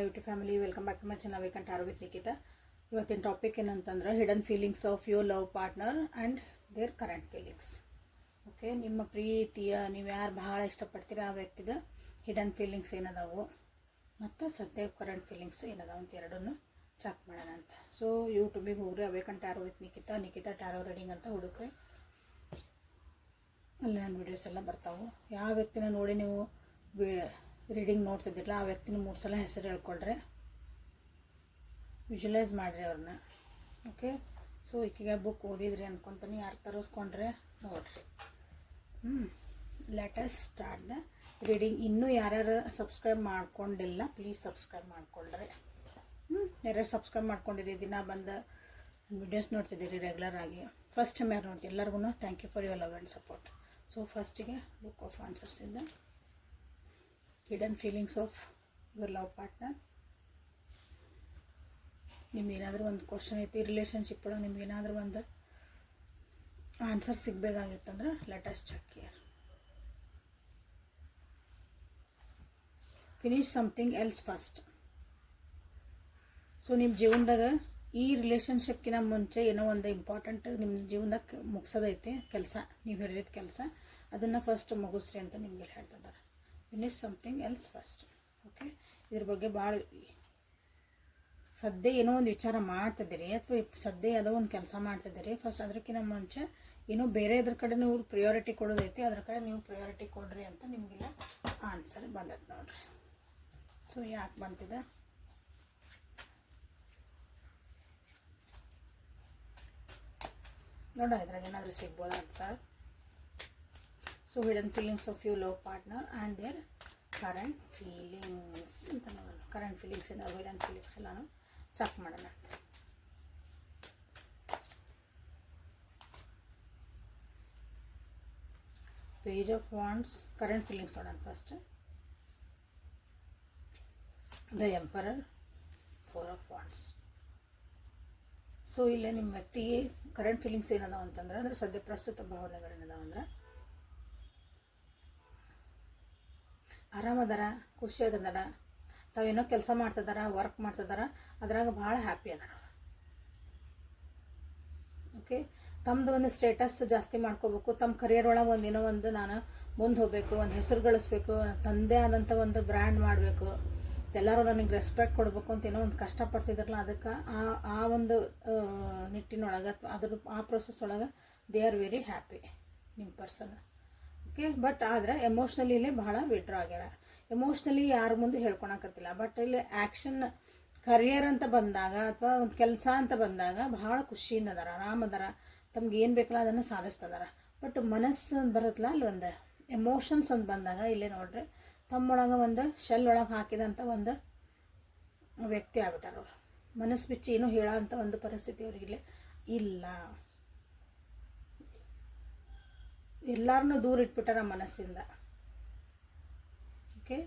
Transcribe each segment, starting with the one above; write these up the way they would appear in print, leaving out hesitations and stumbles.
YouTube family, welcome back to my channel vacant tarot with Nikita. ಇವತ್ತಿನ topic ಏನಂತಂದ್ರೆ hidden feelings of your love partner and their current feelings. Okay, ನಿಮ್ಮ ಪ್ರೀತಿಯ ನೀವು ಯಾರು ಭಾಳ ಇಷ್ಟಪಡ್ತೀರ ಆ ವ್ಯಕ್ತಿದ ಹಿಡನ್ ಫೀಲಿಂಗ್ಸ್ ಏನದಾವು ಮತ್ತು ಸದ್ಯ ಕರೆಂಟ್ ಫೀಲಿಂಗ್ಸ್ ಏನದಾವು ಅಂತ ಎರಡನ್ನು ಚೆಕ್ ಮಾಡೋಣ ಅಂತ. ಸೊ ಯೂಟ್ಯೂಬಿಗೆ ಹೋಗ್ರಿ, vacant tarot with Nikita tarot reading ಅಂತ ಹುಡುಕ್ರಿ. ಅಲ್ಲಿ ನನ್ನ ವೀಡಿಯೋಸ್ ಎಲ್ಲ ಬರ್ತಾವೆ. ಯಾವ ವ್ಯಕ್ತಿನ ನೋಡಿ ನೀವು ರೀಡಿಂಗ್ ನೋಡ್ತಿದ್ದಿರಲ್ಲ ಆ ವ್ಯಕ್ತಿನ 3 ಸಲ ಹೆಸರು ಹೇಳ್ಕೊಳ್ರಿ, ವಿಜುವಲೈಸ್ ಮಾಡಿರಿ ಅವ್ರನ್ನ. ಓಕೆ, ಸೊ ಈಗೀಗ ಬುಕ್ ಓದಿದ್ರಿ ಅನ್ಕೊತಾನೆ, ಯಾರು ತರಿಸ್ಕೊಂಡ್ರೆ ನೋಡಿರಿ. Let us start the reading. ಇನ್ನೂ ಯಾರ್ಯಾರು ಸಬ್ಸ್ಕ್ರೈಬ್ ಮಾಡ್ಕೊಂಡಿಲ್ಲ ಪ್ಲೀಸ್ ಸಬ್ಸ್ಕ್ರೈಬ್ ಮಾಡ್ಕೊಳ್ರಿ. ಯಾರ್ಯಾರು ಸಬ್ಸ್ಕ್ರೈಬ್ ಮಾಡ್ಕೊಂಡಿರಿ, ದಿನ ಬಂದು ವಿಡಿಯೋಸ್ ನೋಡ್ತಿದ್ದೀರಿ ರೆಗ್ಯುಲರ್ ಆಗಿ, ಫಸ್ಟ್ ಟೈಮ್ ಯಾರು ನೋಡ್ತೀವಿ ಎಲ್ಲರಿಗೂ thank you for your love and support. So ಫಸ್ಟಿಗೆ ಬುಕ್ ಆಫ್ ಆನ್ಸರ್ಸಿಂದ hidden feelings of your love partner. ನಿಮ್ಗೇನಾದರೂ ಒಂದು ಕ್ವಶನ್ ಐತಿ ರಿಲೇಷನ್ಶಿಪ್ ಒಳಗೆ, ನಿಮ್ಗೇನಾದರೂ ಒಂದು ಆನ್ಸರ್ ಸಿಗಬೇಕಾಗಿತ್ತಂದ್ರೆ let us check here. Finish something else first. So ನಿಮ್ಮ ಜೀವನದಾಗ ಈ ರಿಲೇಷನ್ಶಿಪ್ಗಿನ ಮುಂಚೆ ಏನೋ ಒಂದು ಇಂಪಾರ್ಟೆಂಟ್ ನಿಮ್ಮ ಜೀವನದಾಗ ಮುಗಿಸೋದೈತೆ ಕೆಲಸ, ನೀವು ಹಿಡಿದಿದ್ದ ಕೆಲಸ, ಅದನ್ನು ಫಸ್ಟ್ ಮುಗಿಸ್ರಿ ಅಂತ ನಿಮಗೆ ಹೇಳ್ತಿದ್ದಾರೆ. Finish something else first. Okay, ಇದ್ರ ಬಗ್ಗೆ ಭಾಳ ಸದ್ಯ ಏನೋ ಒಂದು ವಿಚಾರ ಮಾಡ್ತಿದ್ದೀರಿ ಅಥವಾ ಸದ್ಯ ಯಾವುದೋ ಒಂದು ಕೆಲಸ ಮಾಡ್ತಿದ್ದೀರಿ. ಫಸ್ಟ್ ಅದಕ್ಕಿಂತ ಮುಂಚೆ ಏನೋ ಬೇರೆ ಇದ್ರ ಕಡೆ ನೀವು ಪ್ರಿಯಾರಿಟಿ ಕೊಡೋದೈತಿ, ಅದ್ರ ಕಡೆ ನೀವು ಪ್ರಿಯಾರಿಟಿ ಕೊಡ್ರಿ ಅಂತ ನಿಮಗೆಲ್ಲ ಆನ್ಸರ್ ಬಂದೈತೆ ನೋಡ್ರಿ. ಸೊ ಯಾಕೆ ಬಂತಿದೆ ನೋಡೋಣ, ಇದ್ರಾಗ ಏನಾದರೂ ಸಿಗ್ಬೋದು answer. So hidden feelings of you love partner and their current feelings ಅಂತ ನೋಡೋಣ. ಕರೆಂಟ್ ಫೀಲಿಂಗ್ಸ್ ಇಂದ ಹಿಡನ್ ಫೀಲಿಂಗ್ಸ್ ಎಲ್ಲಾನು ಚೆಕ್ ಮಾಡೋಣ ಅಂತ. Page of wands, current feelings ನೋಡೋಣ first. The emperor, 4 of wands. So ಇಲ್ಲೇ ನಿಮ್ಮ ವ್ಯಕ್ತಿಗೆ ಕರೆಂಟ್ ಫೀಲಿಂಗ್ಸ್ ಏನದಾವ ಅಂತಂದ್ರೆ, ಅಂದರೆ ಸದ್ಯ ಪ್ರಸ್ತುತ ಭಾವನೆಗಳೇನದಾವ ಅಂದ್ರೆ ಆರಾಮದಾರ, ಖುಷಿಯಾಗದಾರ, ತಾವೇನೋ ಕೆಲಸ ಮಾಡ್ತಿದಾರ, ವರ್ಕ್ ಮಾಡ್ತಿದಾರ, ಅದ್ರಾಗ ಭಾಳ ಹ್ಯಾಪಿ ಅದಾರ. ಓಕೆ, ತಮ್ಮದು ಒಂದು ಸ್ಟೇಟಸ್ ಜಾಸ್ತಿ ಮಾಡ್ಕೋಬೇಕು, ತಮ್ಮ ಕರಿಯರ್ ಒಳಗೆ ಒಂದೇನೋ ಒಂದು ನಾನು ಮುಂದೆ ಹೋಗಬೇಕು, ಒಂದು ಹೆಸರು ಗಳಿಸ್ಬೇಕು, ತಂದೆ ಆದಂಥ ಒಂದು ಬ್ರ್ಯಾಂಡ್ ಮಾಡಬೇಕು, ಎಲ್ಲರೂ ನನಗೆ ರೆಸ್ಪೆಕ್ಟ್ ಕೊಡಬೇಕು ಅಂತ ಏನೋ ಒಂದು ಕಷ್ಟಪಡ್ತಿದ್ರಲ್ಲ, ಅದಕ್ಕೆ ಆ ಒಂದು ನಿಟ್ಟಿನೊಳಗೆ ಅಥವಾ ಆ ಪ್ರೊಸೆಸ್ ಒಳಗೆ ದೇ ಆರ್ ವೆರಿ ಹ್ಯಾಪಿ ನಿಮ್ಮ ಪರ್ಸನ್. ಓಕೆ, ಬಟ್ ಆದರೆ ಎಮೋಷ್ನಲಿ ಇಲ್ಲಿ ಬಹಳ ವಿಡ್ರಾ ಆಗ್ಯಾರ. ಎಮೋಷ್ನಲಿ ಯಾರ ಮುಂದೆ ಹೇಳ್ಕೊಳಕತ್ತಿಲ್ಲ, ಬಟ್ ಇಲ್ಲಿ ಆ್ಯಕ್ಷನ್ ಕರಿಯರ್ ಅಂತ ಬಂದಾಗ ಅಥವಾ ಒಂದು ಕೆಲಸ ಅಂತ ಬಂದಾಗ ಭಾಳ ಖುಷಿಯಿಂದ ಅದಾರ, ಆರಾಮದಾರ, ತಮ್ಗೆ ಏನು ಬೇಕಲ್ಲ ಅದನ್ನು ಸಾಧಿಸ್ತದಾರ. ಬಟ್ ಮನಸ್ಸು ಬರುತ್ತಲ್ಲ ಅಲ್ಲಿ ಒಂದು ಎಮೋಷನ್ಸ್ ಅಂತ ಬಂದಾಗ ಇಲ್ಲೇ ನೋಡ್ರಿ, ತಮ್ಮೊಳಗೆ ಒಂದು ಶೆಲ್ ಒಳಗೆ ಹಾಕಿದಂಥ ಒಂದು ವ್ಯಕ್ತಿ ಆಗ್ಬಿಟ್ಟಾರ ಅವ್ರು. ಮನಸ್ಸು ಬಿಚ್ಚಿ ಏನೂ ಹೇಳೋ ಅಂಥ ಒಂದು ಪರಿಸ್ಥಿತಿ ಅವ್ರಿಗಿಲ್ಲ ಇಲ್ಲ. ಎಲ್ಲರನ್ನೂ ದೂರ ಇಟ್ಬಿಟ್ಟಾರ ಮನಸ್ಸಿಂದ. ಓಕೆ,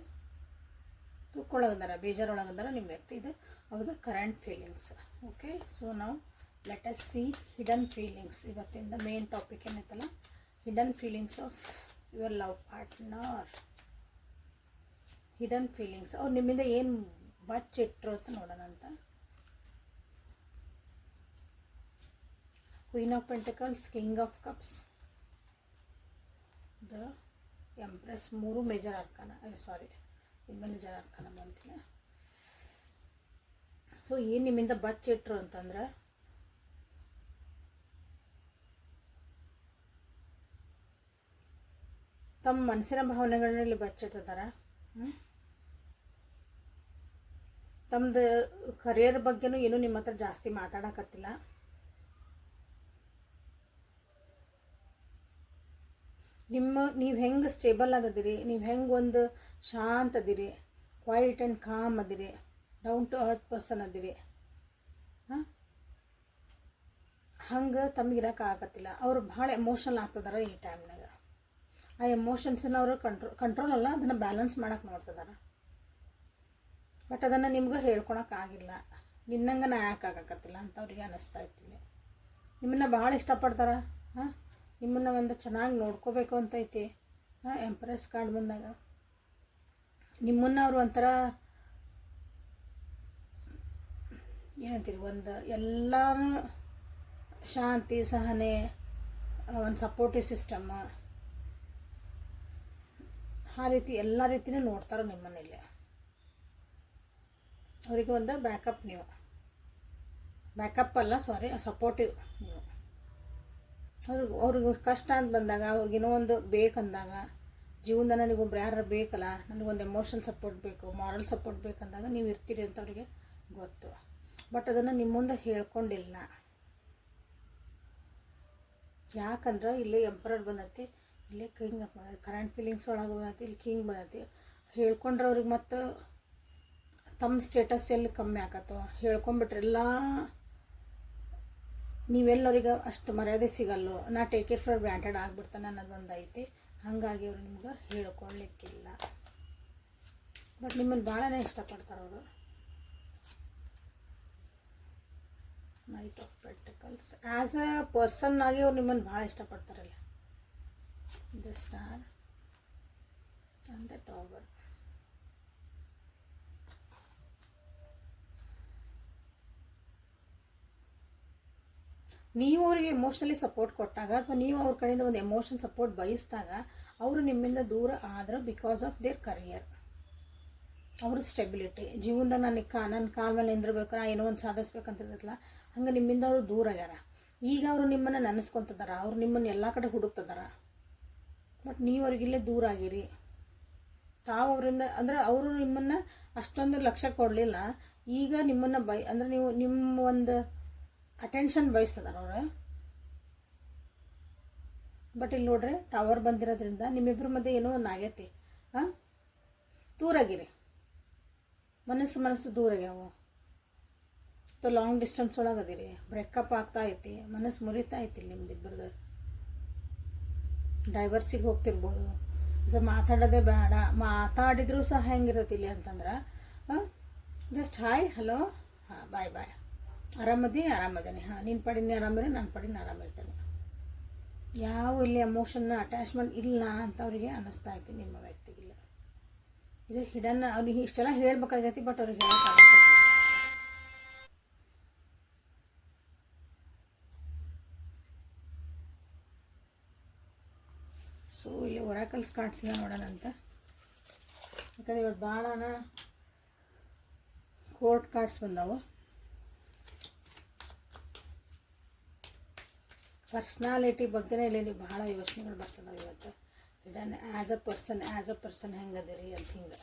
ತೂಕೊಳಗದಾರ, ಬೇಜಾರೊಳಗದಾರ ನಿಮ್ಮ ವ್ಯಕ್ತಿ. ಇದು ಅವ್ರದ್ದು ಕರೆಂಟ್ ಫೀಲಿಂಗ್ಸ್. ಓಕೆ, ಸೊ ನಾವು let us see hidden feelings. ಇವತ್ತಿಂದ ಮೇನ್ ಟಾಪಿಕ್ ಏನೈತಲ್ಲ, hidden feelings of your love partner. Hidden feelings ಅವ್ರು ನಿಮ್ಮಿಂದ ಏನು ಬಚ್ಚಿಟ್ರು ಅಂತ ನೋಡೋಣ ಅಂತ. Queen of pentacles, king of cups, the empress, 3 major arcana, major arcana ಬಂತಿಲ್ಲ. ಸೊ ಏನು ನಿಮ್ಮಿಂದ ಬಚ್ಚಿಟ್ರು ಅಂತಂದ್ರೆ, ತಮ್ಮ ಮನಸ್ಸಿನ ಭಾವನೆಗಳನ್ನ ಇಲ್ಲಿ ಬಚ್ಚಿಟ್ಟಿದ್ದಾರೆ. ತಮ್ಮದು ಕರಿಯರ್ ಬಗ್ಗೆನೂ ಏನೂ ನಿಮ್ಮ ಹತ್ರ ಜಾಸ್ತಿ ಮಾತಾಡಕತ್ತಿಲ್ಲ. ನೀವು ಹೆಂಗೆ ಸ್ಟೇಬಲ್ ಆಗದಿರಿ, ನೀವು ಹೆಂಗೆ ಒಂದು ಶಾಂತ ಅದಿರಿ, ಕ್ವೈಟ್ ಆ್ಯಂಡ್ ಕಾಮ್ ಅದಿರಿ, ಡೌನ್ ಟು ಅರ್ತ್ ಪರ್ಸನ್ ಅದಿರಿ, ಹಂಗೆ ತಮಗಿರೋಕೆ ಆಗತ್ತಿಲ್ಲ. ಅವರು ಭಾಳ ಎಮೋಷನಲ್ ಆಗ್ತದಾರ ಈ ಟೈಮ್ನಾಗ. ಆ ಎಮೋಷನ್ಸನ್ನ ಅವರು ಕಂಟ್ರೋಲ್ ಅಲ್ಲ, ಅದನ್ನು ಬ್ಯಾಲೆನ್ಸ್ ಮಾಡೋಕೆ ನೋಡ್ತಿದ್ದಾರೆ. ಬಟ್ ಅದನ್ನು ನಿಮ್ಗೆ ಹೇಳ್ಕೊಳಕ್ಕಾಗಿಲ್ಲ. ನಿನ್ನಂಗೆ ನಾ ಯಾಕೆ ಆಗೋಕತ್ತಿಲ್ಲ ಅಂತ ಅವ್ರಿಗೆ ಅನ್ನಿಸ್ತಾ ಇತ್ತಿಲ್ಲ. ನಿಮ್ಮನ್ನು ಭಾಳ ಇಷ್ಟಪಡ್ತಾರೆ, ನಿಮ್ಮನ್ನು ಒಂದು ಚೆನ್ನಾಗಿ ನೋಡ್ಕೋಬೇಕು ಅಂತೈತಿ. ಎಂಪ್ರೆಸ್ ಕಾರ್ಡ್ ಬಂದಾಗ ನಿಮ್ಮನ್ನು ಅವರು ಒಂಥರ ಏನಂತೀರಿ, ಒಂದು ಎಲ್ಲನೂ ಶಾಂತಿ ಸಹನೆ, ಒಂದು ಸಪೋರ್ಟಿವ್ ಸಿಸ್ಟಮ್, ಆ ರೀತಿ ಎಲ್ಲ ರೀತಿಯೂ ನೋಡ್ತಾರೆ ನಿಮ್ಮನೇಲಿ. ಅವರಿಗೆ ಒಂದು ಬ್ಯಾಕಪ್ ನೀವು, ಬ್ಯಾಕಪ್ ಅಲ್ಲ ಸಾರಿ, ಸಪೋರ್ಟಿವ್ ನೀವು. ಅವ್ರಿಗೆ ಕಷ್ಟ ಅಂತ ಬಂದಾಗ, ಅವ್ರಿಗೇನೋ ಒಂದು ಬೇಕಂದಾಗ, ಜೀವನದ ನನಗೊಬ್ರು ಯಾರು ಬೇಕಲ್ಲ, ನನಗೊಂದು ಎಮೋಷನಲ್ ಸಪೋರ್ಟ್ ಬೇಕು, ಮಾರಲ್ ಸಪೋರ್ಟ್ ಬೇಕಂದಾಗ ನೀವು ಇರ್ತೀರಿ ಅಂತ ಅವರಿಗೆ ಗೊತ್ತು. ಬಟ್ ಅದನ್ನು ನಿಮ್ಮ ಮುಂದೆ ಹೇಳ್ಕೊಂಡಿಲ್ಲ. ಯಾಕಂದ್ರೆ ಇಲ್ಲಿ ಎಂಪರರ್ ಬಂದೈತಿ, ಇಲ್ಲಿ ಕಿಂಗ್ ಕರೆಂಟ್ ಫೀಲಿಂಗ್ಸ್ ಒಳಗೆ ಬಂದೈತಿ, ಇಲ್ಲಿ ಕಿಂಗ್ ಬಂದೈತಿ. ಹೇಳ್ಕೊಂಡ್ರೆ ಅವ್ರಿಗೆ ಮತ್ತು ತಮ್ಮ ಸ್ಟೇಟಸ್ ಎಲ್ಲಿ ಕಮ್ಮಿ ಆಗತ್ತೋ, ಹೇಳ್ಕೊಂಬಿಟ್ರೆಲ್ಲ ನೀವೆಲ್ಲರಿಗೆ ಅಷ್ಟು ಮರ್ಯಾದೆ ಸಿಗಲ್ಲೋ, ನಾ ಟೇಕ್ ಇಟ್ ಫಾರ್ ಗ್ರಾಂಟೆಡ್ ಆಗಿಬಿಡ್ತಾನೆ ಅನ್ನೋದೊಂದು ಐತಿ. ಹಾಗಾಗಿ ಅವರು ನಿಮ್ಗೆ ಹೇಳ್ಕೊಳ್ಳಿಕ್ಕಿಲ್ಲ. ಬಟ್ ನಿಮ್ಮನ್ನು ಭಾಳನೇ ಇಷ್ಟಪಡ್ತಾರೆ ಅವರು. Knight of pentacles as a person ಆಗಿ ಅವ್ರು ನಿಮ್ಮನ್ನು ಭಾಳ ಇಷ್ಟಪಡ್ತಾರಲ್ಲ. The star and the tower. ನೀವು ಅವರಿಗೆ ಎಮೋಷ್ನಲಿ ಸಪೋರ್ಟ್ ಕೊಟ್ಟಾಗ, ಅಥವಾ ನೀವು ಅವ್ರ ಕಡೆಯಿಂದ ಒಂದು ಎಮೋಷನ್ ಸಪೋರ್ಟ್ ಬಯಸಿದಾಗ, ಅವರು ನಿಮ್ಮಿಂದ ದೂರ ಆದ್ರೆ ಬಿಕಾಸ್ ಆಫ್ ದೇರ್ ಕರಿಯರ್, ಅವ್ರ ಸ್ಟೆಬಿಲಿಟಿ, ಜೀವನದಾಗ ನನ್ನ ಕಾಲ ಮೇಲೆ ನಿಂದಿರ್ಬೇಕು, ನಾ ಏನೋ ಒಂದು ಸಾಧಿಸ್ಬೇಕಂತಿರ್ತಲ್ಲ, ಹಂಗೆ ನಿಮ್ಮಿಂದ ಅವರು ದೂರ ಆಗ್ಯಾರ. ಈಗ ಅವರು ನಿಮ್ಮನ್ನು ನೆನೆಸ್ಕೊತಿದಾರ, ಅವ್ರು ನಿಮ್ಮನ್ನು ಎಲ್ಲ ಕಡೆ ಹುಡುಕ್ತಿದಾರ. ಬಟ್ ನೀವು ಅವ್ರಿಗಿಲ್ಲೇ ದೂರ ಆಗಿರಿ. ತಾವು ಅವರಿಂದ ಅಂದರೆ ಅವರು ನಿಮ್ಮನ್ನು ಅಷ್ಟೊಂದು ಲಕ್ಷ್ಯ ಕೊಡಲಿಲ್ಲ. ಈಗ ನಿಮ್ಮನ್ನು ಅಂದರೆ ನೀವು ನಿಮ್ಮ ಒಂದು ಅಟೆನ್ಷನ್ ಬಯಸ್ತದಾರ ಅವ್ರು. ಬಟ್ ಇಲ್ಲಿ ನೋಡ್ರಿ, ಟವರ್ ಬಂದಿರೋದ್ರಿಂದ ನಿಮ್ಮಿಬ್ಬರ ಮಧ್ಯೆ ಏನೋ ಒಂದು ಆಗೈತಿ. ದೂರಾಗಿರಿ, ಮನಸ್ಸು ದೂರಾಗ್ಯಾವು. ಅಥವಾ ಲಾಂಗ್ ಡಿಸ್ಟೆನ್ಸ್ ಒಳಗೆ ಅದೀರಿ, ಬ್ರೇಕಪ್ ಆಗ್ತಾ ಐತಿ, ಮನಸ್ಸು ಮುರಿತಾ ಐತಿ ನಿಮ್ದಿಬ್ಬರದು. ಡೈವರ್ಸಿಗೆ ಹೋಗ್ತಿರ್ಬೋದು, ಅಥವಾ ಮಾತಾಡೋದೇ ಬೇಡ, ಮಾತಾಡಿದರೂ ಸಹ ಹೆಂಗಿರತ್ತೆ ಇಲ್ಲಿ ಅಂತಂದ್ರೆ, ಜಸ್ಟ್ ಹಾಯ್ ಹಲೋ ಬಾಯ್ ಬಾಯ್, ಆರಾಮದೇನೆ, ನಿನ್ನ ಪಡಿನ ಆರಾಮಿರಿ, ನನ್ನ ಪಡಿನ ಆರಾಮಿರ್ತೇನೆ. ಯಾವ ಇಲ್ಲಿ ಎಮೋಷನ್ನ ಅಟ್ಯಾಚ್ಮೆಂಟ್ ಇಲ್ಲ ಅಂತ ಅವರಿಗೆ ಅನ್ನಿಸ್ತಾ ಐತಿ ನಿಮ್ಮ ವ್ಯಕ್ತಿಗಿಲ್ಲ. ಇದು ಹಿಡನ್. ಅವ್ರಿಗೆ ಇಷ್ಟೆಲ್ಲ ಹೇಳ್ಬೇಕಾಗೈತಿ, ಬಟ್ ಅವ್ರಿಗೆ ಹೇಳೋಕ್ಕಾಗತ್ತೆ. ಸೊ ಇಲ್ಲಿ ಒರಾಕಲ್ಸ್ ಕಾರ್ಡ್ಸಿಗೆ ನೋಡೋಣ ಅಂತ. ಯಾಕಂದರೆ ಇವತ್ತು ಭಾಳನ ಕೋರ್ಟ್ ಕಾರ್ಡ್ಸ್ ಬಂದವು. ಪರ್ಸ್ನಾಲಿಟಿ ಬಗ್ಗೆನೇ ಇಲ್ಲಿ ಭಾಳ ಯೋಚನೆಗಳು ಬರ್ತದೆ ಇವತ್ತು. ಹಿಡನ್ ಆ್ಯಸ್ ಅ ಪರ್ಸನ್ ಹೆಂಗದಿರಿ ಅಂತ, ಹಿಂಗೆ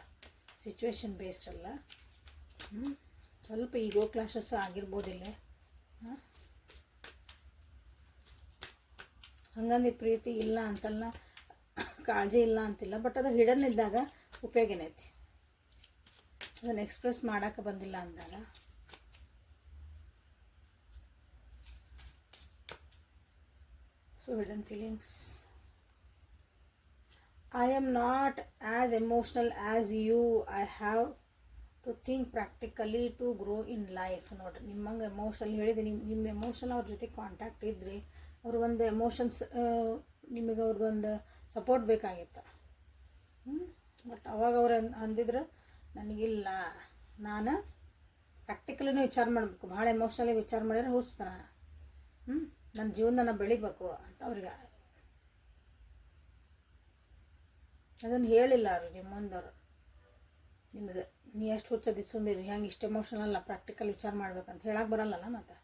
ಸಿಚುವೇಶನ್ ಬೇಸ್ಡ್ ಅಲ್ಲ. ಸ್ವಲ್ಪ ಈಗೋ ಕ್ಲಾಶಸ್ ಆಗಿರ್ಬೋದಿಲ್ಲ. ಹಂಗಂದು ಪ್ರೀತಿ ಇಲ್ಲ ಅಂತಲ್ಲ, ಕಾಳಜಿ ಇಲ್ಲ ಅಂತಿಲ್ಲ, ಬಟ್ ಅದು ಹಿಡನ್ ಇದ್ದಾಗ ಉಪಯೋಗ ಏನೈತಿ, ಅದನ್ನು ಎಕ್ಸ್ಪ್ರೆಸ್ ಮಾಡೋಕೆ ಬಂದಿಲ್ಲ ಅಂದಾಗ. So hidden feelings. I am not as emotional as you. I have to think practically to grow in life. ನೋಡ್ರಿ, ನಿಮ್ಮಂಗೆ ಎಮೋಷನಲ್ ಹೇಳಿದೆ, ನಿಮ್ಮ ಎಮೋಷನ್ ಅವ್ರ ಜೊತೆ ಕಾಂಟ್ಯಾಕ್ಟ್ ಇದ್ರಿ, ಅವ್ರ ಒಂದು ಎಮೋಷನ್ಸ್ ನಿಮಗೆ ಅವ್ರದ್ದೊಂದು ಸಪೋರ್ಟ್ ಬೇಕಾಗಿತ್ತು. ಬಟ್ ಅವಾಗ ಅವ್ರು ಅಂದಿದ್ರು, ನನಗಿಲ್ಲ, ನಾನು ಪ್ರಾಕ್ಟಿಕಲಿನೂ ವಿಚಾರ ಮಾಡಬೇಕು, ಭಾಳ ಎಮೋಷ್ನಲಿ ವಿಚಾರ ಮಾಡಿದ್ರೆ ಹುಚ್ತಾನ, ನನ್ನ ಜೀವನ ಬೆಳಿಬೇಕು ಅಂತ ಅವ್ರಿಗೆ ಅದನ್ನು ಹೇಳಿಲ್ಲ ಅವ್ರಿಗೆ. ನಿಮ್ಮ ಮುಂದವರು ನಿಮಗೆ ನೀ ಎಷ್ಟು ಹುಚ್ಚದಿ ಸುಂದಿರಿ, ಹೆಂಗೆ ಇಷ್ಟು ಎಮೋಷನಲ್ಲ, ಪ್ರಾಕ್ಟಿಕಲ್ ವಿಚಾರ ಮಾಡ್ಬೇಕಂತ ಹೇಳಕ್ಕೆ ಬರಲ್ಲಲ್ಲ ಮತ್ತು.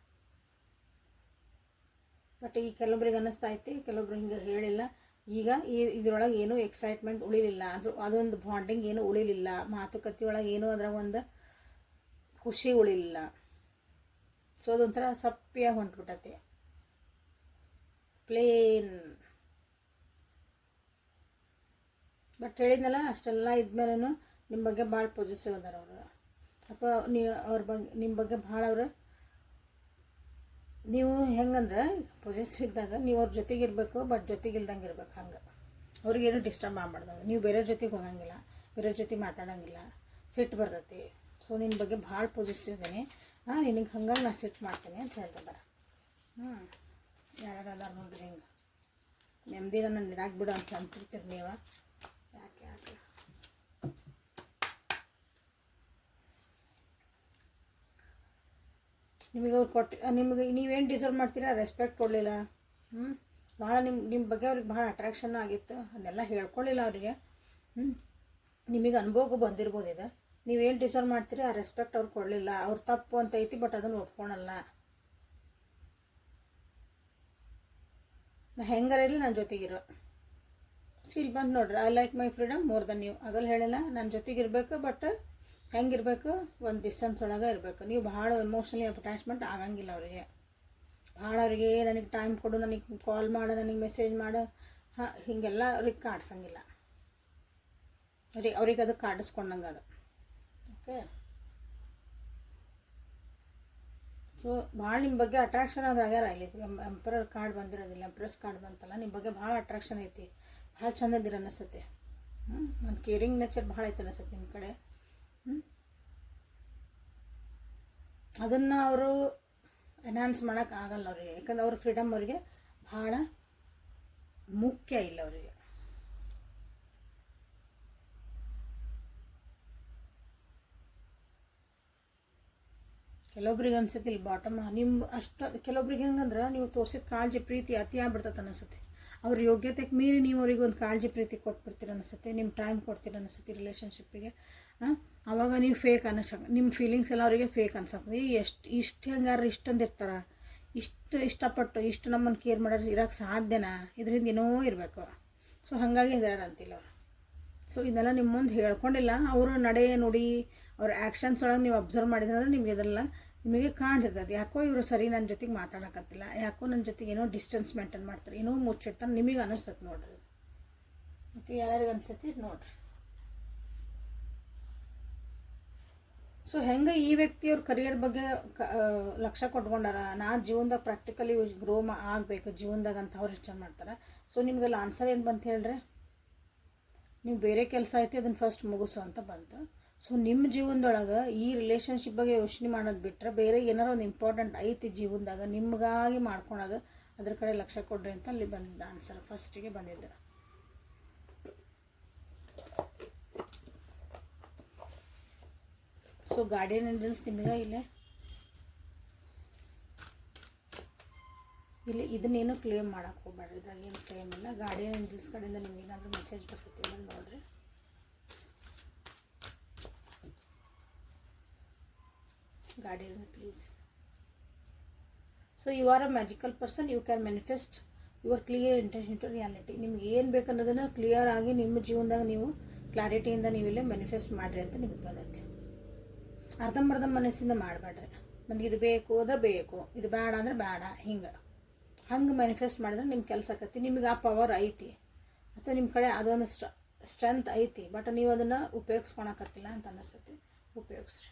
ಬಟ್ ಈ ಕೆಲವೊಬ್ರಿಗೆ ಅನ್ನಿಸ್ತಾ ಐತಿ, ಕೆಲವೊಬ್ರು ಹಿಂಗೆ ಹೇಳಿಲ್ಲ. ಈಗ ಇದ್ರೊಳಗೆ ಏನೂ ಎಕ್ಸೈಟ್ಮೆಂಟ್ ಉಳಿಲಿಲ್ಲ, ಅದೊಂದು ಬಾಂಡಿಂಗ್ ಏನೂ ಉಳಿಲಿಲ್ಲ, ಮಾತುಕತೆ ಒಳಗೆ ಏನೂ ಅದರ ಒಂದು ಖುಷಿ ಉಳಿಲಿಲ್ಲ. ಸೊ ಅದೊಂಥರ ಸಪ್ಪಿಯಾಗಿ ಹೊಂಟ್ಬಿಟ್ಟತಿ, ಪ್ಲೇನ್. ಬಟ್ ಹೇಳಿದ್ನಲ್ಲ, ಅಷ್ಟೆಲ್ಲ ಇದ್ಮೇಲೂ ನಿಮ್ಮ ಬಗ್ಗೆ ಭಾಳ ಪಾಸಿಟಿವ್ ಅದಾರ ಅವರು, ಅಥವಾ ಅವ್ರ ಬಗ್ಗೆ ನಿಮ್ಮ ಬಗ್ಗೆ ಭಾಳ ಅವರು, ನೀವು ಹೆಂಗಂದ್ರೆ ಪಾಸಿಟಿವ್ ಇದ್ದಾಗ ನೀವು ಅವ್ರ ಜೊತೆಗಿರ್ಬೇಕು, ಬಟ್ ಜೊತೆಗಿಲ್ದಂಗೆ ಇರ್ಬೇಕು. ಹಂಗೆ ಅವ್ರಿಗೇನು ಡಿಸ್ಟರ್ಬ್ ಆಗಬಾರ್ದು. ನೀವು ಬೇರೆ ಜೊತೆಗೆ ಹೋಗಂಗಿಲ್ಲ, ಬೇರೆ ಜೊತೆ ಮಾತಾಡೋಂಗಿಲ್ಲ, ಸಿಟ್ಟು ಬರ್ತೈತಿ. ಸೊ ನಿನ್ನ ಬಗ್ಗೆ ಭಾಳ ಪಾಸಿಟಿವ್ ಇದ್ದೀನಿ, ನಿನಗೆ ಹಂಗಾಗಿ ನಾನು ಸಿಟ್ಟು ಮಾಡ್ತೀನಿ ಅಂತ ಹೇಳ್ತಿದ್ದಾರೆ. ಯಾರ್ಯಾರು ಅದಾರ ನೋಡ್ರಿ, ಹಿಂಗೆ ನೆಮ್ಮದಿನ ನಾನು ಇಡಾಕ್ಬಿಡು ಅಂತ ಅಂತಿರ್ತೀರಿ ನೀವು. ಯಾಕೆ ನಿಮಗೆ ಅವ್ರು ನಿಮಗೆ ನೀವೇನು ಡಿಸರ್ವ್ ಮಾಡ್ತೀರಾ, ರೆಸ್ಪೆಕ್ಟ್ ಕೊಡಲಿಲ್ಲ. ಭಾಳ ನಿಮ್ಮ ಬಗ್ಗೆ ಅವ್ರಿಗೆ ಭಾಳ ಅಟ್ರಾಕ್ಷನ್ ಆಗಿತ್ತು, ಅದನ್ನೆಲ್ಲ ಹೇಳ್ಕೊಳ್ಳಿಲ್ಲ ಅವರಿಗೆ. ನಿಮಗೆ ಅನುಭವಕ್ಕೂ ಬಂದಿರ್ಬೋದು ಇದು. ನೀವೇನು ಡಿಸರ್ವ್ ಮಾಡ್ತೀರಿ ಆ ರೆಸ್ಪೆಕ್ಟ್ ಅವ್ರು ಕೊಡಲಿಲ್ಲ. ಅವ್ರು ತಪ್ಪು ಅಂತ ಐತಿ, ಬಟ್ ಅದನ್ನು ಒಪ್ಕೊಳಲ್ಲ. ನಾ ಹೆಂಗಾರ ಇರಲಿ ನನ್ನ ಜೊತೆಗಿರೋ ಸೀಲ್ ಬಂದು ನೋಡ್ರಿ, I like my freedom more than you. ಆಗಲ್ಲ ಹೇಳಿಲ್ಲ, ನನ್ನ ಜೊತೆಗಿರ್ಬೇಕು, ಬಟ್ ಹೆಂಗಿರ್ಬೇಕು, ಒಂದು ಡಿಸ್ಟೆನ್ಸ್ ಒಳಗೆ ಇರಬೇಕು. ನೀವು ಭಾಳ ಎಮೋಷ್ನಲಿ ಅಟ್ಯಾಚ್ಮೆಂಟ್ ಆಗಂಗಿಲ್ಲ ಅವರಿಗೆ. ಭಾಳ ಅವರಿಗೆ ನನಗೆ ಟೈಮ್ ಕೊಡು, ನನಗೆ ಕಾಲ್ ಮಾಡು, ನನಗೆ ಮೆಸೇಜ್ ಮಾಡು, ಹೀಗೆಲ್ಲ ಅವ್ರಿಗೆ ಕಾಡ್ಸಂಗಿಲ್ಲ. ಅವ್ರಿಗೆ ಅದು ಕಾಡಿಸ್ಕೊಂಡಂಗೆ ಅದು. ಓಕೆ, ಸೊ ಭಾಳ ನಿಮ್ಮ ಬಗ್ಗೆ ಅಟ್ರಾಕ್ಷನ್ ಆದ್ರೆ ಆಗ್ಯಾರ. ಇಲ್ಲಿ ಎಂಪರರ್ ಕಾರ್ಡ್ ಬಂದಿರೋದಿಲ್ಲ, ಎಂಪ್ರೆಸ್ ಕಾರ್ಡ್ ಬಂತಲ್ಲ, ನಿಮ್ಮ ಬಗ್ಗೆ ಭಾಳ ಅಟ್ರಾಕ್ಷನ್ ಐತಿ, ಭಾಳ ಚಂದದಿರ ಅನಿಸುತ್ತೆ. ನನ್ನ ಕೇರಿಂಗ್ ನೇಚರ್ ಭಾಳ ಐತೆ ಅನಿಸುತ್ತೆ ನಿಮ್ಮ ಕಡೆ. ಅದನ್ನು ಅವರು ಎನ್ಹಾನ್ಸ್ ಮಾಡೋಕೆ ಆಗಲ್ಲ ಅವರಿಗೆ, ಯಾಕಂದ್ರೆ ಅವ್ರ ಫ್ರೀಡಮ್ ಅವರಿಗೆ ಭಾಳ ಮುಖ್ಯ ಇಲ್ಲ ಅವರಿಗೆ. ಕೆಲವೊಬ್ರಿಗೆ ಅನ್ಸುತ್ತೆ ಇಲ್ಲಿ ಬಾಟಮ್ ನಿಮ್ಮ ಅಷ್ಟು, ಕೆಲವೊಬ್ರಿಗೆ ಹೆಂಗಂದ್ರೆ ನೀವು ತೋರಿಸಿದ ಕಾಳಜಿ ಪ್ರೀತಿ ಅತಿ ಆಗ್ಬಿಡ್ತದೆ ಅನಿಸುತ್ತೆ. ಅವ್ರ ಯೋಗ್ಯತೆಗೆ ಮೀರಿ ನೀವು ಅವ್ರಿಗೆ ಒಂದು ಕಾಳಜಿ ಪ್ರೀತಿ ಕೊಟ್ಬಿಡ್ತೀರ ಅನಿಸುತ್ತೆ, ನಿಮ್ಮ ಟೈಮ್ ಕೊಡ್ತೀರ ಅನಿಸುತ್ತೆ ರಿಲೇಷನ್ಶಿಪ್ಪಿಗೆ. ಆವಾಗ ನೀವು ಫೇಕ್ ನಿಮ್ಮ ಫೀಲಿಂಗ್ಸ್ ಎಲ್ಲ ಅವರಿಗೆ ಫೇಕ್ ಅನ್ಸಕ್ಕೆ. ಇಷ್ಟು ಹೆಂಗಾರು ಇಷ್ಟೊಂದು ಇರ್ತಾರೆ, ಇಷ್ಟಪಟ್ಟು ಇಷ್ಟು ನಮ್ಮನ್ನು ಕೇರ್ ಮಾಡೋರು ಇರೋಕ್ಕೆ ಸಾಧ್ಯನಾ? ಇದರಿಂದ ಏನೋ ಇರಬೇಕು. ಸೊ ಹಾಗಾಗಿ ಇದಾರೆ ಅಂತಿಲ್ಲ ಅವರು. ಸೊ ಇದೆಲ್ಲ ನಿಮ್ಮ ಮುಂದೆ ಹೇಳ್ಕೊಂಡಿಲ್ಲ. ಅವರು ನಡೆ ನುಡಿ ಅವ್ರ ಆ್ಯಕ್ಷನ್ಸ್ ಒಳಗೆ ನೀವು ಅಬ್ಸರ್ವ್ ಮಾಡಿದ್ರೆ ನಿಮಗೆ ಇದೆಲ್ಲ ನಿಮಗೆ ಕಾಣಿರ್ತದೆ. ಯಾಕೋ ಇವರು ಸರಿ ನನ್ನ ಜೊತೆಗೆ ಮಾತಾಡೋಕತ್ತಿಲ್ಲ, ಯಾಕೋ ನನ್ನ ಜೊತೆಗೆ ಏನೋ ಡಿಸ್ಟೆನ್ಸ್ ಮೇಂಟೈನ್ ಮಾಡ್ತಾರೆ, ಏನೋ ಮುಚ್ಚಿಡ್ತಾರೆ, ನಿಮಗೆ ಅನಿಸ್ತದೆ ನೋಡ್ರಿ. ಓಕೆ, ಯಾರ್ಯಾರಿಗೆ ಅನಿಸ್ತೈತಿ ನೋಡ್ರಿ. ಸೊ ಹೆಂಗೆ ಈ ವ್ಯಕ್ತಿಯವ್ರ ಕರಿಯರ್ ಬಗ್ಗೆ ಲಕ್ಷ್ಯ ಕೊಟ್ಕೊಂಡಾರ, ನಾ ಜೀವನದಾಗ ಪ್ರಾಕ್ಟಿಕಲಿ ಗ್ರೋ ಆಗಬೇಕು ಜೀವನದಾಗ ಅಂತ ಅವ್ರು ಯೋಚನೆ ಮಾಡ್ತಾರೆ. ಸೊ ನಿಮ್ಗೆಲ್ಲ ಆನ್ಸರ್ ಏನು ಬಂತು ಹೇಳ್ರಿ? ನೀವು ಬೇರೆ ಕೆಲಸ ಐತಿ ಅದನ್ನು ಫಸ್ಟ್ ಮುಗಿಸು ಅಂತ ಬಂತು. ಸೊ ನಿಮ್ಮ ಜೀವನದೊಳಗೆ ಈ ರಿಲೇಷನ್ಶಿಪ್ ಬಗ್ಗೆ ಯೋಚನೆ ಮಾಡೋದು ಬಿಟ್ಟರೆ ಬೇರೆ ಏನಾರ ಒಂದು ಇಂಪಾರ್ಟೆಂಟ್ ಐತಿ ಜೀವನದಾಗ ನಿಮಗಾಗಿ ಮಾಡ್ಕೊಳೋದು, ಅದ್ರ ಕಡೆ ಲಕ್ಷ್ಯ ಕೊಡ್ರಿ ಅಂತ ಅಲ್ಲಿ ಬಂದಿದ್ದ ಆನ್ಸರ್ ಫಸ್ಟಿಗೆ ಬಂದಿದ್ದ. ಸೊ ಗಾರ್ಡಿಯನ್ ಏಂಜಲ್ಸ್ ನಿಮಗೆ ಇಲ್ಲಿ ಇದನ್ನೇನು ಕ್ಲೇಮ್ ಮಾಡೋಕ್ಕೆ ಹೋಗ್ಬೇಡ್ರಿ, ಇದ್ರಾಗ ಏನು ಕ್ಲೇಮ್ ಇಲ್ಲ. ಗಾರ್ಡಿಯನ್ ಏಂಜಲ್ಸ್ ಕಡೆಯಿಂದ ನಿಮ್ಗೆ ಏನಾದರೂ ಮೆಸೇಜ್ ಬರ್ತೈತಿ ಅಂದ್ರೆ ನೋಡಿರಿ. Guardian please. So you are a magical person, you can manifest your clear intention to reality. ನಿಮ್ಗೆ ಏನು ಬೇಕನ್ನೋದನ್ನು ಕ್ಲಿಯರ್ ಆಗಿ ನಿಮ್ಮ ಜೀವನದಾಗ ನೀವು ಕ್ಲಾರಿಟಿಯಿಂದ ನೀವಿಲ್ಲೇ ಮ್ಯಾನಿಫೆಸ್ಟ್ ಮಾಡಿರಿ ಅಂತ ನಿಮ್ಗೆ ಬಂದೈತಿ. ಅರ್ಧಂಬರ್ಧ ಮನಸ್ಸಿಂದ ಮಾಡಬೇಡ್ರಿ, ನನಗೆ ಇದು ಬೇಕು ಅಂದ್ರೆ ಬೇಕು, ಇದು ಬೇಡ ಅಂದ್ರೆ ಬೇಡ, ಹಂಗೆ ಮ್ಯಾನಿಫೆಸ್ಟ್ ಮಾಡಿದ್ರೆ ನಿಮ್ಮ ಕೆಲಸ ಆಕತಿ. ನಿಮ್ಗೆ ಆ ಪವರ್ ಐತಿ ಅಥವಾ ನಿಮ್ಮ ಕಡೆ ಅದೊಂದು ಸ್ಟ್ರೆಂತ್ ಐತಿ, ಬಟ್ ನೀವು ಅದನ್ನು ಉಪಯೋಗಿಸ್ಕೊಳಕತ್ತಿಲ್ಲ ಅಂತ ಅನ್ನಿಸ್ತೈತಿ. ಉಪಯೋಗಿಸ್ರಿ.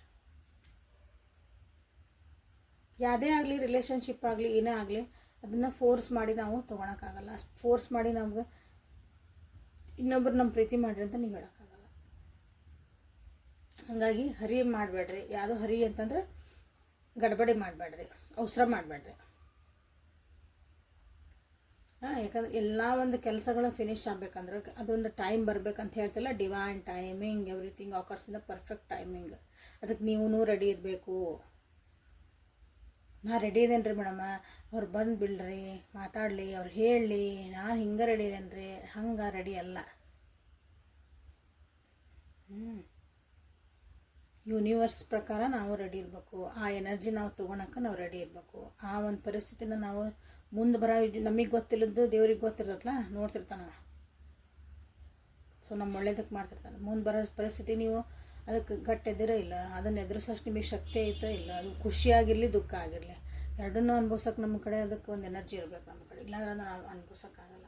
ಯಾವುದೇ ಆಗಲಿ ರಿಲೇಷನ್ಶಿಪ್ ಆಗಲಿ ಏನೇ ಆಗಲಿ ಅದನ್ನು ಫೋರ್ಸ್ ಮಾಡಿ ನಾವು ತೊಗೊಳಕ್ಕಾಗಲ್ಲ. ಫೋರ್ಸ್ ಮಾಡಿ ನಮ್ಗೆ ಇನ್ನೊಬ್ರು ನಮ್ಮ ಪ್ರೀತಿ ಮಾಡಿರಿ ಅಂತ ನೀವು ಹೇಳೋಕ್ಕಾಗಲ್ಲ. ಹಾಗಾಗಿ ಹರಿ ಮಾಡಬೇಡ್ರಿ. ಯಾವುದೋ ಹರಿ ಅಂತಂದ್ರೆ ಗಡ್ಬಡಿ ಮಾಡಬೇಡ್ರಿ, ಅವಸರ ಮಾಡಬೇಡ್ರಿ. ಯಾಕಂದ್ರೆ ಎಲ್ಲ ಒಂದು ಕೆಲಸಗಳು ಫಿನಿಶ್ ಆಗಬೇಕಂದ್ರೆ ಅದೊಂದು ಟೈಮ್ ಬರ್ಬೇಕಂತ ಹೇಳ್ತಿಲ್ಲ. Divine timing, everything occurs in the perfect timing. ಅದಕ್ಕೆ ನೀವು ರೆಡಿ ಇರಬೇಕು. ನಾ ರೆಡಿ ಇದೇನೆ ರೀ ಮೇಡಮ, ಅವ್ರು ಬಂದು ಬಿಡ್ರಿ ಮಾತಾಡಲಿ, ಅವ್ರು ಹೇಳಲಿ ನಾನು ಹಿಂಗೆ ರೆಡಿ ಇದೇನೆ ರೀ, ಹಂಗೆ ರೆಡಿ ಅಲ್ಲ. ಯೂನಿವರ್ಸ್ ಪ್ರಕಾರ ನಾವು ರೆಡಿ ಇರಬೇಕು. ಆ ಎನರ್ಜಿ ನಾವು ತೊಗೊಳಕ್ಕೆ ನಾವು ರೆಡಿ ಇರಬೇಕು. ಆ ಒಂದು ಪರಿಸ್ಥಿತಿನ ನಾವು ಮುಂದೆ ಬರೋ ನಮಗೆ ಗೊತ್ತಿಲ್ಲದ್ದು ದೇವ್ರಿಗೆ ಗೊತ್ತಿರ್ತಲ್ಲ, ನೋಡ್ತಿರ್ತಾನೆ. ಸೊ ನಮ್ಮ ಒಳ್ಳೇದಕ್ಕೆ ಮಾಡ್ತಿರ್ತಾನೆ. ಮುಂದೆ ಬರೋ ಪರಿಸ್ಥಿತಿ ನೀವು ಅದಕ್ಕೆ ಗಟ್ಟೆದಿರೋ ಇಲ್ಲ, ಅದನ್ನು ಎದುರಿಸೋಷ್ಟು ನಿಮಗೆ ಶಕ್ತಿ ಐತೋ ಇಲ್ಲ. ಅದು ಖುಷಿಯಾಗಿರಲಿ ದುಃಖ ಆಗಿರಲಿ ಎರಡನ್ನೂ ಅನುಭವಿಸೋಕೆ ನಮ್ಮ ಕಡೆ ಅದಕ್ಕೆ ಒಂದು ಎನರ್ಜಿ ಇರಬೇಕು ನಮ್ಮ ಕಡೆ. ಇಲ್ಲಾಂದ್ರೆ ನಾವು ಅನುಭವಿಸೋಕ್ಕಾಗಲ್ಲ.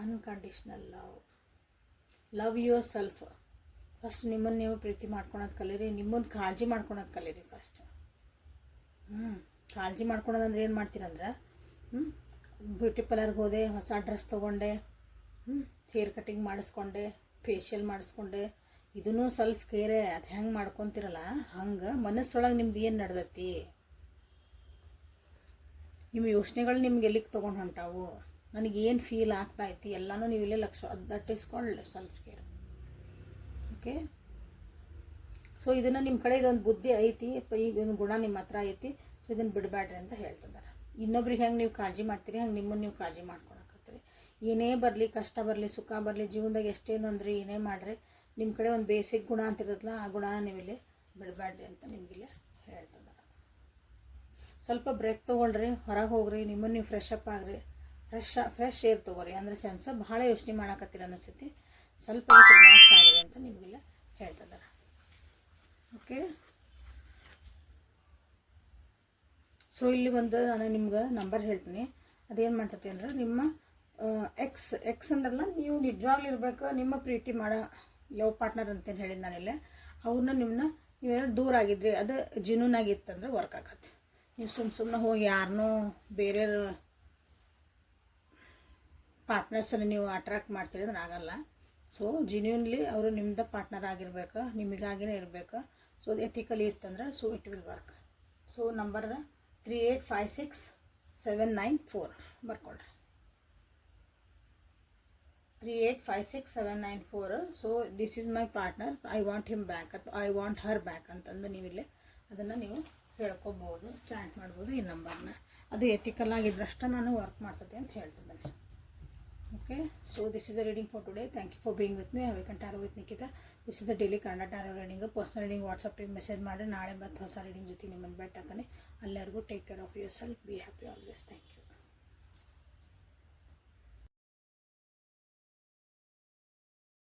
Unconditional love yourself. First ನಿಮ್ಮನ್ನು ನೀವು ಪ್ರೀತಿ ಮಾಡ್ಕೊಳೋದು ಕಲೀರಿ, ನಿಮ್ಮನ್ನು ಕಾಳಜಿ ಮಾಡ್ಕೊಳೋದು ಕಲೀರಿ ಫಸ್ಟ್. ಕಾಳಜಿ ಮಾಡ್ಕೊಳೋದಂದ್ರೆ ಏನು ಮಾಡ್ತೀರಂದ್ರೆ, ಬ್ಯೂಟಿ ಪಾರ್ಲರ್ಗೆ ಹೋದೆ, ಹೊಸ ಡ್ರೆಸ್ ತೊಗೊಂಡೆ, ಹೇರ್ ಕಟಿಂಗ್ ಮಾಡಿಸ್ಕೊಂಡೆ, ಫೇಶಿಯಲ್ ಮಾಡಿಸ್ಕೊಂಡೆ, ಇದೂ ಸೆಲ್ಫ್ ಕೇರೆ. ಅದು ಹೆಂಗೆ ಮಾಡ್ಕೊತಿರಲ್ಲ ಹಂಗೆ ಮನಸ್ಸೊಳಗೆ ನಿಮ್ದು ಏನು ನಡೆದೈತಿ, ನಿಮ್ಮ ಯೋಚನೆಗಳು ನಿಮ್ಗೆ ಎಲ್ಲಿಗೆ ತೊಗೊಂಡು ಹೊಂಟಾವು, ನನಗೇನು ಫೀಲ್ ಆಗ್ತಾಯಿತಿ ಎಲ್ಲನೂ ನೀವು ಇಲ್ಲೇ ಲಕ್ಷ್ಯ. That is called self care. Okay, so ಇದನ್ನು ನಿಮ್ಮ ಕಡೆ ಇದೊಂದು ಬುದ್ಧಿ ಐತಿ, ಇದೊಂದು ಗುಣ ನಿಮ್ಮ ಹತ್ರ ಐತಿ. ಸೊ ಇದನ್ನು ಬಿಡಬೇಡ್ರಿ ಅಂತ ಹೇಳ್ತಿದ್ದಾರೆ. ಇನ್ನೊಬ್ರಿಗೆ ಹೆಂಗೆ ನೀವು ಕಾಳಜಿ ಮಾಡ್ತೀರಿ ಹಂಗೆ ನಿಮ್ಮನ್ನು ನೀವು ಕಾಳಜಿ ಮಾಡ್ಕೊಳಕತ್ತೀರಿ. ಏನೇ ಬರಲಿ, ಕಷ್ಟ ಬರಲಿ, ಸುಖ ಬರಲಿ, ಜೀವನದಾಗ ಎಷ್ಟೇನು ಅಂದ್ರಿ ಏನೇ ಮಾಡಿರಿ, ನಿಮ್ಮ ಕಡೆ ಒಂದು ಬೇಸಿಕ್ ಗುಣ ಅಂತಿರೋದಲ್ಲ, ಆ ಗುಣನ ನೀವಿಲ್ಲಿ ಬಿಡಬೇಡ್ರಿ ಅಂತ ನಿಮಗಿಲ್ಲಿ ಹೇಳ್ತಿದ್ದಾರೆ. ಸ್ವಲ್ಪ ಬ್ರೇಕ್ ತೊಗೊಳ್ರಿ, ಹೊರಗೆ ಹೋಗ್ರಿ, ನಿಮ್ಮನ್ನು ನೀವು ಫ್ರೆಶ್ ಅಪ್ ಆಗ್ರಿ, ಫ್ರೆಶ್ ಏರ್ ತೊಗೊರಿ. ಅಂದರೆ ಸೆನ್ಸ ಭಾಳ ಯೋಚನೆ ಮಾಡಕತ್ತೀರ ಅನಿಸ್ತೈತಿ, ಸ್ವಲ್ಪ ರಿಲ್ಯಾಕ್ಸ್ ಆಗ್ರಿ ಅಂತ ನಿಮಗೆಲ್ಲ ಹೇಳ್ತಿದ್ದಾರೆ. ಓಕೆ, ಸೊ ಇಲ್ಲಿ ಒಂದು ನಾನು ನಿಮ್ಗೆ ನಂಬರ್ ಹೇಳ್ತೀನಿ. ಅದೇನು ಮಾಡ್ತೈತಿ ಅಂದ್ರೆ ನಿಮ್ಮ ಎಕ್ಸ್ ಅಂದ್ರಲ್ಲ, ನೀವು ನಿಜವಾಗ್ಲೂ ಇರಬೇಕು, ನಿಮ್ಮ ಪ್ರೀತಿ ಮಾಡೋ ಲವ್ ಪಾರ್ಟ್ನರ್ ಅಂತೇನು ಹೇಳಿದ್ದು ನಾನಿಲ್ಲ, ಅವ್ರನ್ನ ನೀವೇನೋ ದೂರ ಆಗಿದ್ರಿ, ಅದು ಜಿನೂನಾಗಿತ್ತಂದ್ರೆ ವರ್ಕ್ ಆಗತ್ತೆ. ನೀವು ಸುಮ್ಮನೆ ಹೋಗಿ ಯಾರನ್ನೋ ಬೇರೆ ಪಾರ್ಟ್ನರ್ಸನ್ನು ನೀವು ಅಟ್ರಾಕ್ಟ್ ಮಾಡ್ತಿದ್ರೆ ಆಗಲ್ಲ. ಸೊ ಜಿನ್ಯೂನ್ಲಿ ಅವರು ನಿಮ್ಮದ ಪಾರ್ಟ್ನರ್ ಆಗಿರ್ಬೇಕು, ನಿಮಗಾಗಿನೇ ಇರಬೇಕು. ಸೊ ಅದು ಎಥಿಕಲಿ ಇತ್ತಂದ್ರೆ so it will work. So number 3856-794 ಬರ್ಕೊಳ್ರಿ. 3856-794. So this is my partner, I want him back ಅಥವಾ ಐ ವಾಂಟ್ ಹರ್ ಬ್ಯಾಕ್ ಅಂತಂದು ನೀವಿಲ್ಲಿ ಅದನ್ನು ನೀವು ಹೇಳ್ಕೊಬೋದು, ಚಾಟ್ ಮಾಡ್ಬೋದು ಈ ನಂಬರ್ನ. ಅದು ಎಥಿಕಲ್ ಆಗಿದ್ರಷ್ಟು ನಾನು ವರ್ಕ್ ಮಾಡ್ತದೆ ಅಂತ ಹೇಳ್ತಿದ್ದೇನೆ. Okay, so this is the reading for today. Thank you for being with me. Awaken Tarot with Nikita. This is the daily Kannada tarot reading. Personal reading WhatsApp message ಮಾಡಿ, ನಾಳೆ ಮತ್ತೆ ಹೊಸ reading ಜೊತೆ ನಿಮ್ಮನ್ನು ಭೇಟಿ ಆಗ್ತಾನೆ. ಅಲ್ಲಿವರೆಗೂ take care of yourself, be happy always. Thank you.